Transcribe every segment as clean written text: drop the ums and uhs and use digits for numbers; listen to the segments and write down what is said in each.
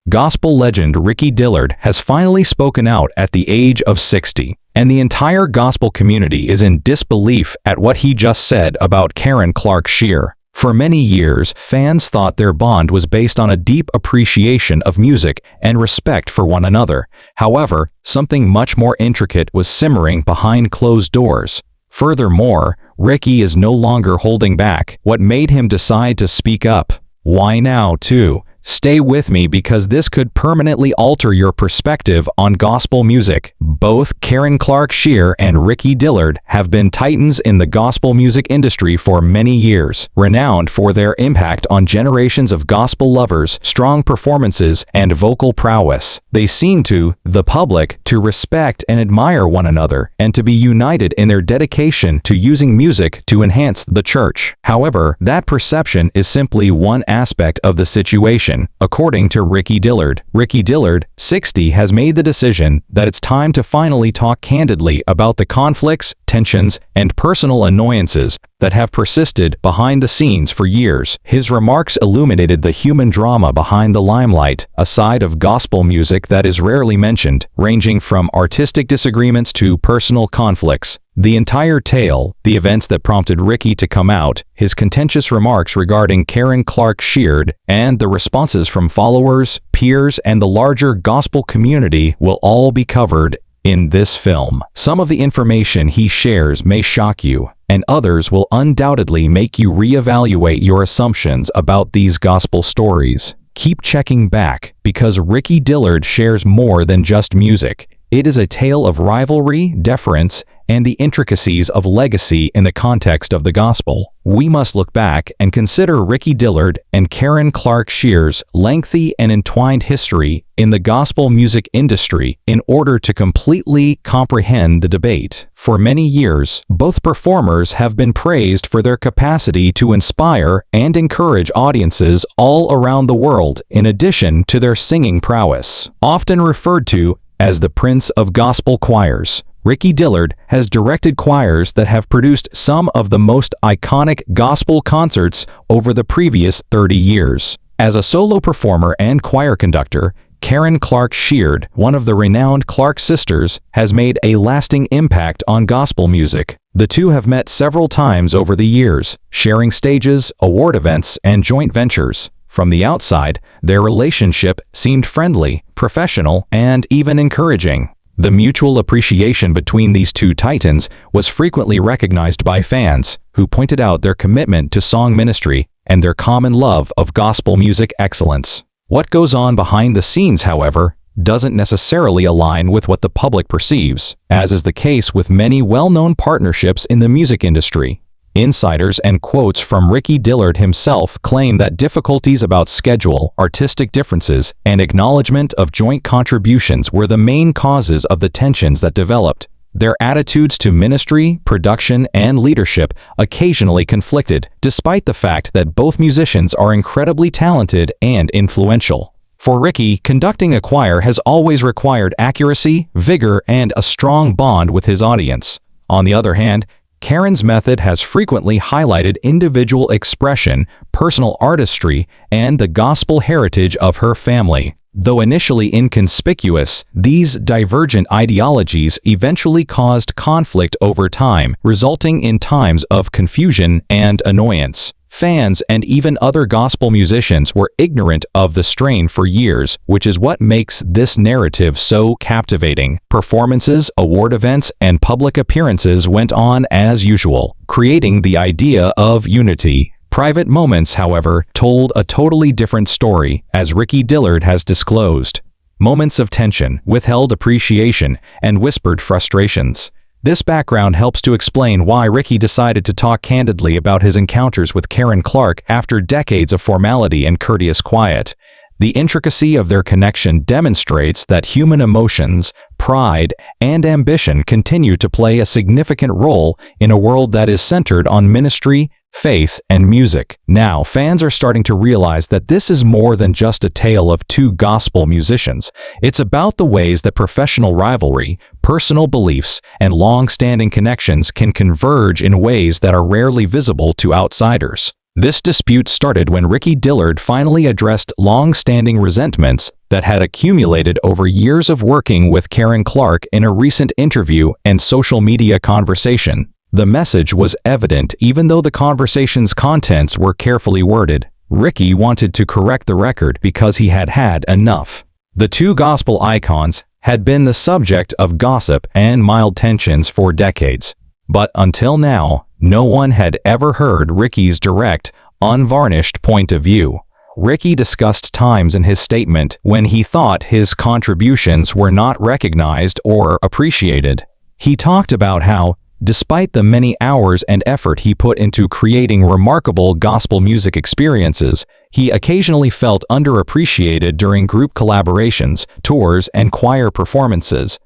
Gospel legend Ricky Dillard has finally spoken out at the age of 60, and the entire gospel community is in disbelief at what he just said about Karen Clark Sheard. For many years, fans thought their bond was based on a deep appreciation of music and respect for one another. However, something much more intricate was simmering behind closed doors. Furthermore, Ricky is no longer holding back. What made him decide to speak up? Why now, too? Stay with me because this could permanently alter your perspective on gospel music. Both Karen Clark Sheard and Ricky Dillard have been titans in the gospel music industry for many years, renowned for their impact on generations of gospel lovers, strong performances, and vocal prowess. They seem to, the public, to respect and admire one another, and to be united in their dedication to using music to enhance the church. However, that perception is simply one aspect of the situation. According to Ricky Dillard, 60, has made the decision that it's time to finally talk candidly about the conflicts, tensions, and personal annoyances that have persisted behind the scenes for years. His remarks illuminated the human drama behind the limelight, a side of gospel music that is rarely mentioned, ranging from artistic disagreements to personal conflicts. The entire tale, the events that prompted Ricky to come out, his contentious remarks regarding Karen Clark Sheard, and the responses from followers, peers, and the larger gospel community will all be covered in this film. Some of the information he shares may shock you, and others will undoubtedly make you reevaluate your assumptions about these gospel stories. Keep checking back, because Ricky Dillard shares more than just music. It is a tale of rivalry, deference, and the intricacies of legacy in the context of the gospel. We must look back and consider Ricky Dillard and Karen Clark Sheard's lengthy and entwined history in the gospel music industry in order to completely comprehend the debate. For many years, both performers have been praised for their capacity to inspire and encourage audiences all around the world, in addition to their singing prowess. Often referred to as the Prince of Gospel Choirs, Ricky Dillard has directed choirs that have produced some of the most iconic gospel concerts over the previous 30 years. As a solo performer and choir conductor, Karen Clark Sheard, one of the renowned Clark sisters, has made a lasting impact on gospel music. The two have met several times over the years, sharing stages, award events, and joint ventures. From the outside, their relationship seemed friendly, professional, and even encouraging. The mutual appreciation between these two titans was frequently recognized by fans, who pointed out their commitment to song ministry and their common love of gospel music excellence. What goes on behind the scenes, however, doesn't necessarily align with what the public perceives, as is the case with many well-known partnerships in the music industry. Insiders and quotes from Ricky Dillard himself claim that difficulties about schedule, artistic differences, and acknowledgement of joint contributions were the main causes of the tensions that developed. Their attitudes to ministry, production, and leadership occasionally conflicted, despite the fact that both musicians are incredibly talented and influential. For Ricky, conducting a choir has always required accuracy, vigor, and a strong bond with his audience. On the other hand, Karen's method has frequently highlighted individual expression, personal artistry, and the gospel heritage of her family. Though initially inconspicuous, these divergent ideologies eventually caused conflict over time, resulting in times of confusion and annoyance. Fans and even other gospel musicians were ignorant of the strain for years, which is what makes this narrative so captivating. Performances, award events, and public appearances went on as usual, creating the idea of unity. Private moments, however, told a totally different story, as Ricky Dillard has disclosed. Moments of tension, withheld appreciation, and whispered frustrations. This background helps to explain why Ricky decided to talk candidly about his encounters with Karen Clark after decades of formality and courteous quiet. The intricacy of their connection demonstrates that human emotions, pride, and ambition continue to play a significant role in a world that is centered on ministry, faith, and music. Now, fans are starting to realize that this is more than just a tale of two gospel musicians. It's about the ways that professional rivalry, personal beliefs, and long-standing connections can converge in ways that are rarely visible to outsiders. This dispute started when Ricky Dillard finally addressed long-standing resentments that had accumulated over years of working with Karen Clark in a recent interview and social media conversation. The message was evident even though the conversation's contents were carefully worded. Ricky wanted to correct the record because he had had enough. The two gospel icons had been the subject of gossip and mild tensions for decades. But until now, no one had ever heard Ricky's direct, unvarnished point of view. Ricky discussed times in his statement when he thought his contributions were not recognized or appreciated. He talked about how, despite the many hours and effort he put into creating remarkable gospel music experiences, he occasionally felt underappreciated during group collaborations, tours, and choir performances.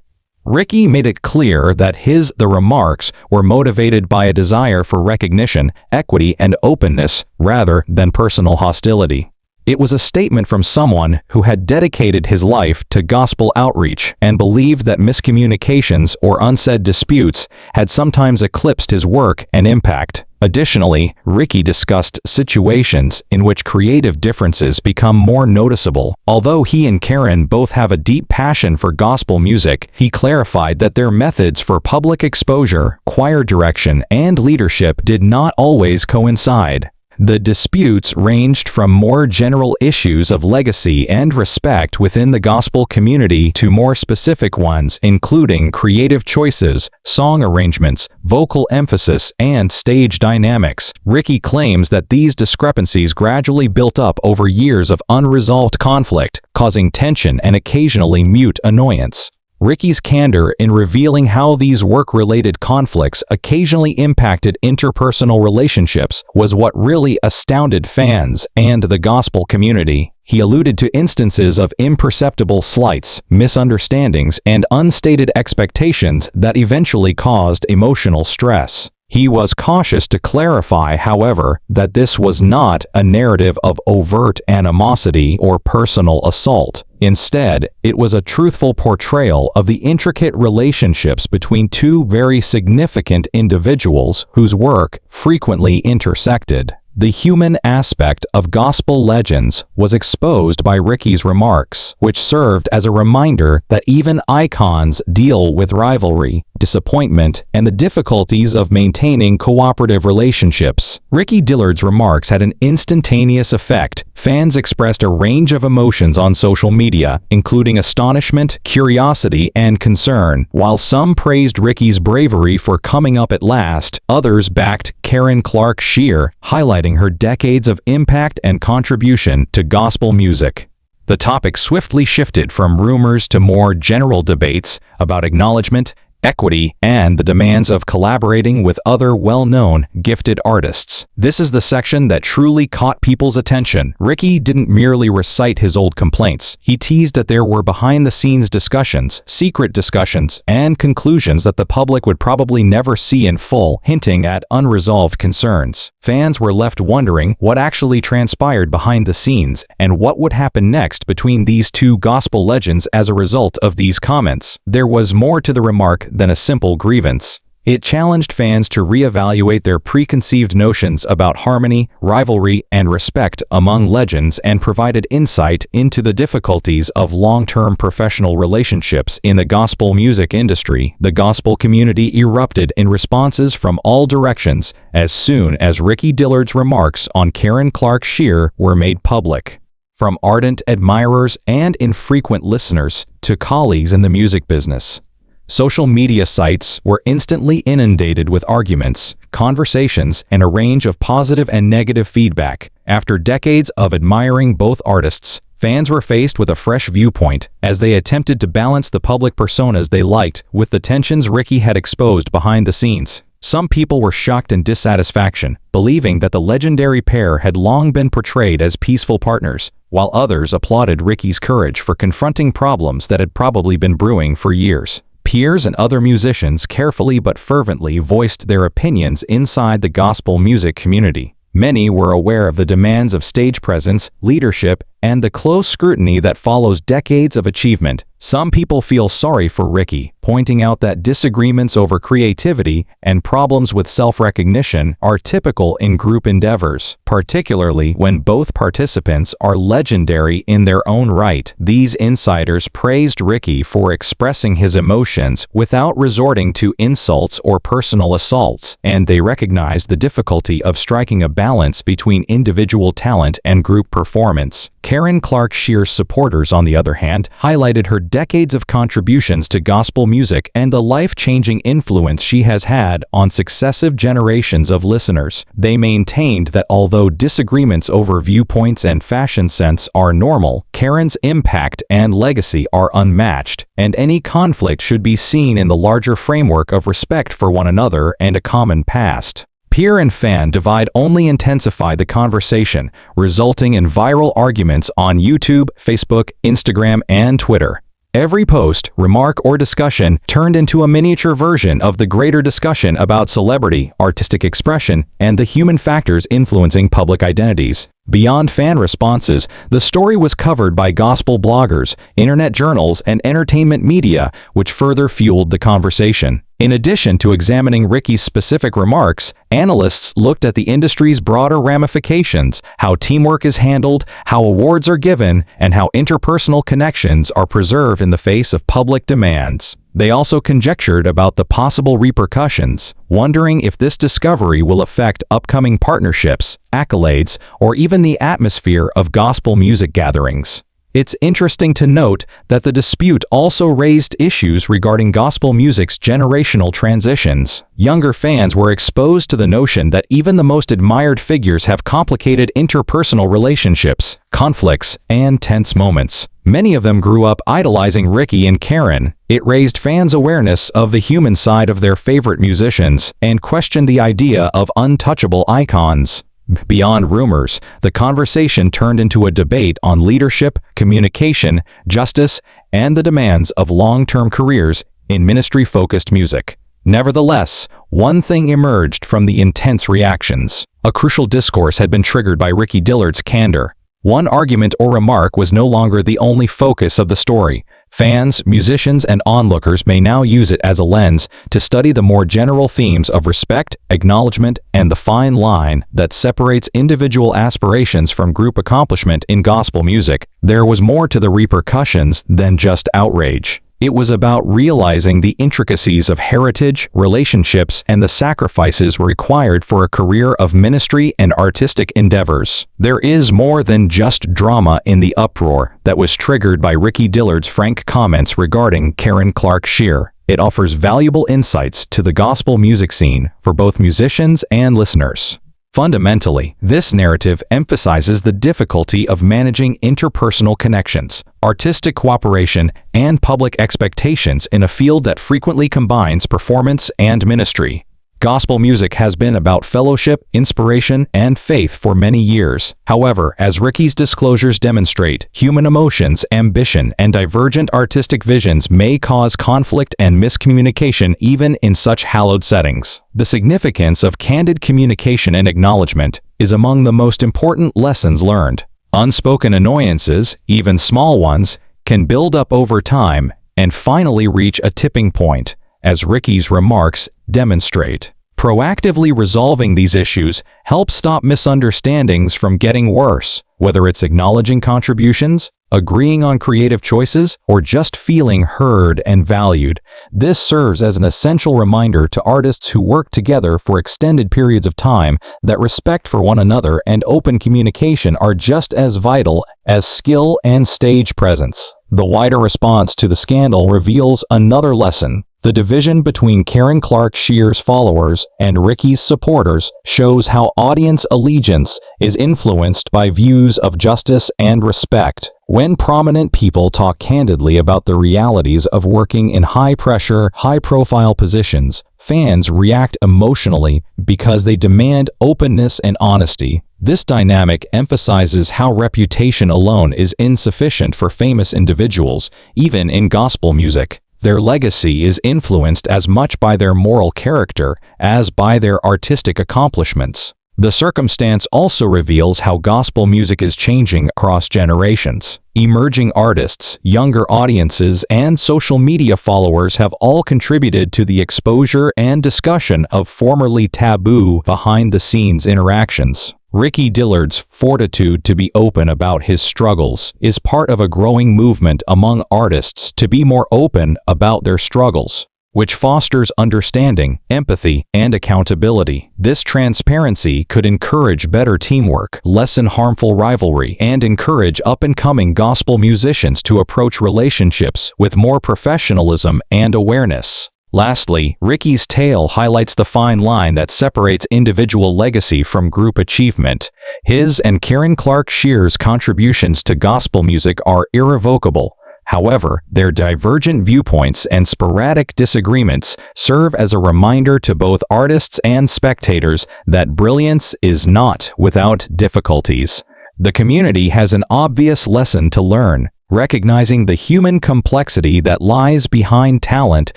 Ricky made it clear that the remarks were motivated by a desire for recognition, equity, and openness, rather than personal hostility. It was a statement from someone who had dedicated his life to gospel outreach and believed that miscommunications or unsaid disputes had sometimes eclipsed his work and impact. Additionally, Ricky discussed situations in which creative differences become more noticeable. Although he and Karen both have a deep passion for gospel music, he clarified that their methods for public exposure, choir direction, and leadership did not always coincide. The disputes ranged from more general issues of legacy and respect within the gospel community to more specific ones including creative choices, song arrangements, vocal emphasis, and stage dynamics. Ricky claims that these discrepancies gradually built up over years of unresolved conflict, causing tension and occasionally mute annoyance. Ricky's candor in revealing how these work-related conflicts occasionally impacted interpersonal relationships was what really astounded fans and the gospel community. He alluded to instances of imperceptible slights, misunderstandings, and unstated expectations that eventually caused emotional stress. He was cautious to clarify, however, that this was not a narrative of overt animosity or personal assault. Instead, it was a truthful portrayal of the intricate relationships between two very significant individuals whose work frequently intersected. The human aspect of gospel legends was exposed by Ricky's remarks, which served as a reminder that even icons deal with rivalry, disappointment, and the difficulties of maintaining cooperative relationships. Ricky Dillard's remarks had an instantaneous effect. Fans expressed a range of emotions on social media, including astonishment, curiosity, and concern. While some praised Ricky's bravery for coming up at last, others backed Karen Clark Sheard, highlighting her decades of impact and contribution to gospel music. The topic swiftly shifted from rumors to more general debates about acknowledgement, equity, and the demands of collaborating with other well-known, gifted artists. This is the section that truly caught people's attention. Ricky didn't merely recite his old complaints. He teased that there were behind-the-scenes discussions, secret discussions, and conclusions that the public would probably never see in full, hinting at unresolved concerns. Fans were left wondering what actually transpired behind the scenes and what would happen next between these two gospel legends as a result of these comments. There was more to the remark than a simple grievance. It challenged fans to reevaluate their preconceived notions about harmony, rivalry, and respect among legends and provided insight into the difficulties of long-term professional relationships in the gospel music industry. The gospel community erupted in responses from all directions as soon as Ricky Dillard's remarks on Karen Clark Sheard were made public. From ardent admirers and infrequent listeners to colleagues in the music business, social media sites were instantly inundated with arguments, conversations, and a range of positive and negative feedback. After decades of admiring both artists, fans were faced with a fresh viewpoint as they attempted to balance the public personas they liked with the tensions Ricky had exposed behind the scenes. Some people were shocked and dissatisfaction, believing that the legendary pair had long been portrayed as peaceful partners, while others applauded Ricky's courage for confronting problems that had probably been brewing for years. Peers and other musicians carefully but fervently voiced their opinions inside the gospel music community. Many were aware of the demands of stage presence, leadership, and the close scrutiny that follows decades of achievement. Some people feel sorry for Ricky, pointing out that disagreements over creativity and problems with self-recognition are typical in group endeavors, particularly when both participants are legendary in their own right. These insiders praised Ricky for expressing his emotions without resorting to insults or personal assaults, and they recognized the difficulty of striking a balance between individual talent and group performance. Karen Clark Shear's supporters, on the other hand, highlighted her decades of contributions to gospel music and the life-changing influence she has had on successive generations of listeners. They maintained that although disagreements over viewpoints and fashion sense are normal, Karen's impact and legacy are unmatched, and any conflict should be seen in the larger framework of respect for one another and a common past. Peer and fan divide only intensified the conversation, resulting in viral arguments on YouTube, Facebook, Instagram, and Twitter. Every post, remark, or discussion turned into a miniature version of the greater discussion about celebrity, artistic expression, and the human factors influencing public identities. Beyond fan responses, the story was covered by gospel bloggers, internet journals, and entertainment media, which further fueled the conversation. In addition to examining Ricky's specific remarks, analysts looked at the industry's broader ramifications, how teamwork is handled, how awards are given, and how interpersonal connections are preserved in the face of public demands. They also conjectured about the possible repercussions, wondering if this discovery will affect upcoming partnerships, accolades, or even the atmosphere of gospel music gatherings. It's interesting to note that the dispute also raised issues regarding gospel music's generational transitions. Younger fans were exposed to the notion that even the most admired figures have complicated interpersonal relationships, conflicts, and tense moments. Many of them grew up idolizing Ricky and Karen. It raised fans' awareness of the human side of their favorite musicians and questioned the idea of untouchable icons. Beyond rumors, the conversation turned into a debate on leadership, communication, justice, and the demands of long-term careers in ministry-focused music. Nevertheless, one thing emerged from the intense reactions. A crucial discourse had been triggered by Ricky Dillard's candor. One argument or remark was no longer the only focus of the story. Fans, musicians, and onlookers may now use it as a lens to study the more general themes of respect, acknowledgement, and the fine line that separates individual aspirations from group accomplishment in gospel music. There was more to the repercussions than just outrage. It was about realizing the intricacies of heritage, relationships, and the sacrifices required for a career of ministry and artistic endeavors. There is more than just drama in the uproar that was triggered by Ricky Dillard's frank comments regarding Karen Clark Sheard. It offers valuable insights to the gospel music scene for both musicians and listeners. Fundamentally, this narrative emphasizes the difficulty of managing interpersonal connections, artistic cooperation, and public expectations in a field that frequently combines performance and ministry. Gospel music has been about fellowship, inspiration, and faith for many years. However, as Ricky's disclosures demonstrate, human emotions, ambition, and divergent artistic visions may cause conflict and miscommunication even in such hallowed settings. The significance of candid communication and acknowledgement is among the most important lessons learned. Unspoken annoyances, even small ones, can build up over time and finally reach a tipping point, as Ricky's remarks demonstrate. Proactively resolving these issues helps stop misunderstandings from getting worse, whether it's acknowledging contributions, agreeing on creative choices, or just feeling heard and valued. This serves as an essential reminder to artists who work together for extended periods of time that respect for one another and open communication are just as vital as skill and stage presence. The wider response to the scandal reveals another lesson. The division between Karen Clark Sheard's followers and Ricky's supporters shows how audience allegiance is influenced by views of justice and respect. When prominent people talk candidly about the realities of working in high-pressure, high-profile positions, fans react emotionally because they demand openness and honesty. This dynamic emphasizes how reputation alone is insufficient for famous individuals, even in gospel music. Their legacy is influenced as much by their moral character as by their artistic accomplishments. The circumstance also reveals how gospel music is changing across generations. Emerging artists, younger audiences, and social media followers have all contributed to the exposure and discussion of formerly taboo behind-the-scenes interactions. Ricky Dillard's fortitude to be open about his struggles is part of a growing movement among artists to be more open about their struggles, which fosters understanding, empathy, and accountability. This transparency could encourage better teamwork, lessen harmful rivalry, and encourage up-and-coming gospel musicians to approach relationships with more professionalism and awareness. Lastly, Ricky's tale highlights the fine line that separates individual legacy from group achievement. His and Karen Clark Shear's contributions to gospel music are irrevocable. However, their divergent viewpoints and sporadic disagreements serve as a reminder to both artists and spectators that brilliance is not without difficulties. The community has an obvious lesson to learn. Recognizing the human complexity that lies behind talent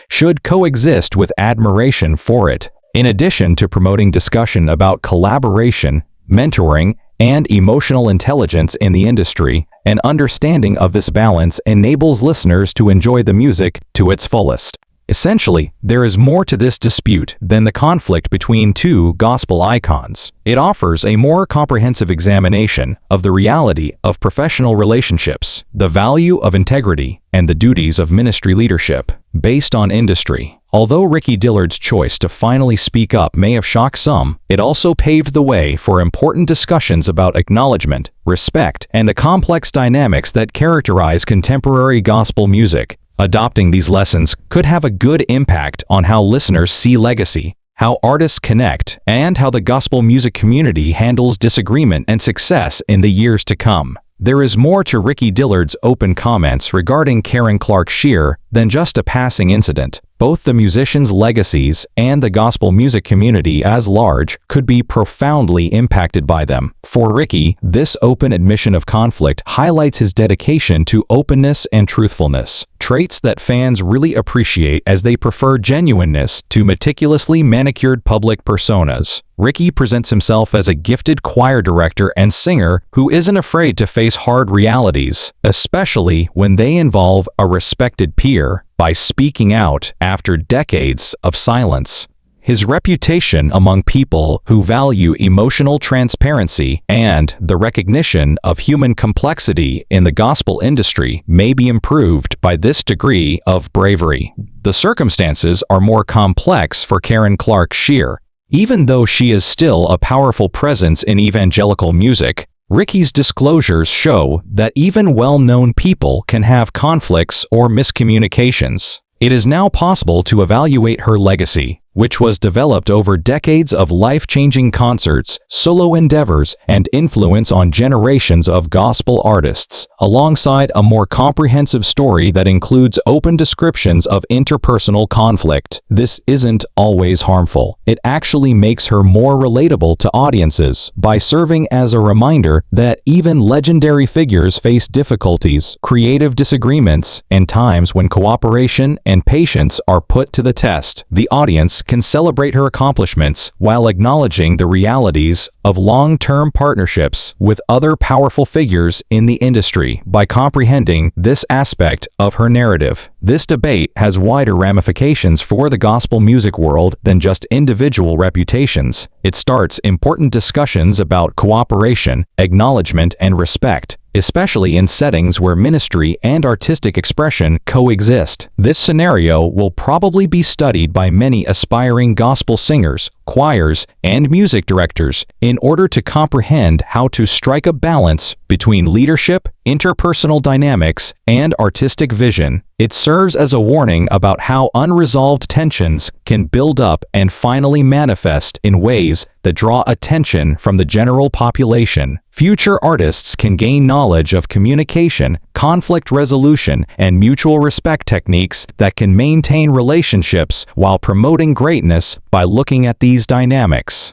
should coexist with admiration for it. In addition to promoting discussion about collaboration, mentoring, and emotional intelligence in the industry, an understanding of this balance enables listeners to enjoy the music to its fullest. Essentially, there is more to this dispute than the conflict between two gospel icons. It offers a more comprehensive examination of the reality of professional relationships, the value of integrity, and the duties of ministry leadership. Based on industry, although Ricky Dillard's choice to finally speak up may have shocked some, it also paved the way for important discussions about acknowledgement, respect, and the complex dynamics that characterize contemporary gospel music. Adopting these lessons could have a good impact on how listeners see legacy, how artists connect, and how the gospel music community handles disagreement and success in the years to come. There is more to Ricky Dillard's open comments regarding Karen Clark Sheard than just a passing incident. Both the musician's legacies and the gospel music community as large could be profoundly impacted by them. For Ricky, this open admission of conflict highlights his dedication to openness and truthfulness, traits that fans really appreciate as they prefer genuineness to meticulously manicured public personas. Ricky presents himself as a gifted choir director and singer who isn't afraid to face hard realities, especially when they involve a respected peer, by speaking out after decades of silence. His reputation among people who value emotional transparency and the recognition of human complexity in the gospel industry may be improved by this degree of bravery. The circumstances are more complex for Karen Clark Sheard. Even though she is still a powerful presence in evangelical music, Ricky's disclosures show that even well-known people can have conflicts or miscommunications. It is now possible to evaluate her legacy, which was developed over decades of life-changing concerts, solo endeavors, and influence on generations of gospel artists, alongside a more comprehensive story that includes open descriptions of interpersonal conflict. This isn't always harmful. It actually makes her more relatable to audiences by serving as a reminder that even legendary figures face difficulties, creative disagreements, and times when cooperation and patience are put to the test. The audience can celebrate her accomplishments while acknowledging the realities of long-term partnerships with other powerful figures in the industry. By comprehending this aspect of her narrative, this debate has wider ramifications for the gospel music world than just individual reputations. It starts important discussions about cooperation, acknowledgement, and respect, especially in settings where ministry and artistic expression coexist. This scenario will probably be studied by many aspiring gospel singers, choirs, and music directors in order to comprehend how to strike a balance between leadership, interpersonal dynamics, and artistic vision. It serves as a warning about how unresolved tensions can build up and finally manifest in ways that draw attention from the general population. Future artists can gain knowledge of communication, conflict resolution, and mutual respect techniques that can maintain relationships while promoting greatness by looking at these dynamics.